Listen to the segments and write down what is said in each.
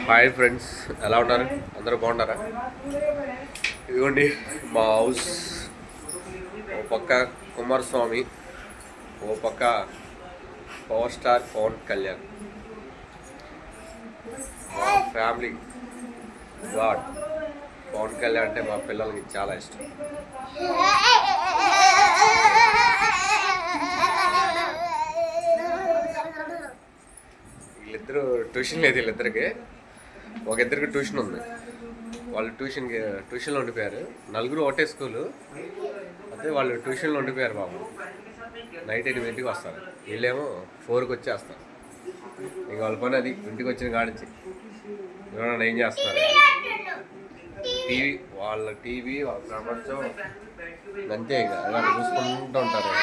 Hi friends, ఎలా ఉన్నారు? అందరూ బాగున్నారా? ఇదిగోండి మా హౌస్. ఓ పక్క కుమారస్వామి, ఓ పక్క పవర్ స్టార్ పవన్ కళ్యాణ్. మా ఫ్యామిలీ గాడ్. పవన్ కళ్యాణ్ అంటే మా పిల్లలకి చాలా ఇష్టం. వీళ్ళిద్దరూ ట్యూషన్ లేదు, వీళ్ళిద్దరికి ఒక ఇద్దరికి ట్యూషన్ ఉంది. వాళ్ళు ట్యూషన్లో ఉండిపోయారు. నలుగురు ఒకటే స్కూలు, అదే వాళ్ళు ట్యూషన్లో ఉండిపోయారు బాబు. నైట్ 8 వస్తారు, వీళ్ళేమో 4కి వచ్చేస్తారు. ఇంక వాళ్ళ పని అది. ఇంటికి వచ్చిన కాడించి ఎవరైనా ఏం చేస్తారు, టీవీ వాళ్ళ ప్రపంచం అంతే. ఇక అలా చూసుకుంటూ ఉంటారు.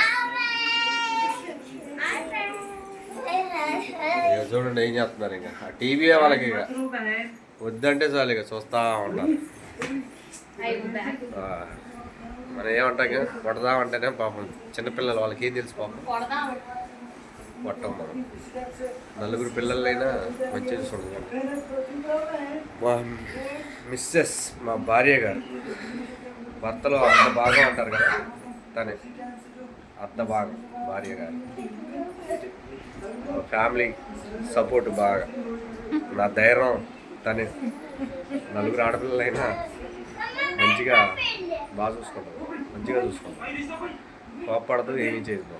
ఇక చూడండి ఏం చేస్తున్నారు. ఇంకా ఆ టీవీ వాళ్ళకి ఇక వద్దంటే చాలు, ఇక చూస్తూ ఉంటారు. మనం ఏమంటాం, ఇక కొడదామంటేనే పాపం చిన్నపిల్లలు, వాళ్ళకి ఏం తెలుసు పాపం. కొట్టం మనం. నలుగురు పిల్లలైనా మంచిగా చూడండి. మా మిస్సెస్, మా భార్య గారు, భర్తలో అర్ధ భాగం అంటారు కదా, తనే అర్ధ భాగం భార్య గారు. ఫ్యామిలీ సపోర్ట్ బాగా, నా ధైర్యం తనే. నలుగురు ఆడపిల్లలైనా మంచిగా బాగా చూసుకుంటాం, మంచిగా చూసుకుంటాం. కోప్పడదు, ఏమీ చేయదు.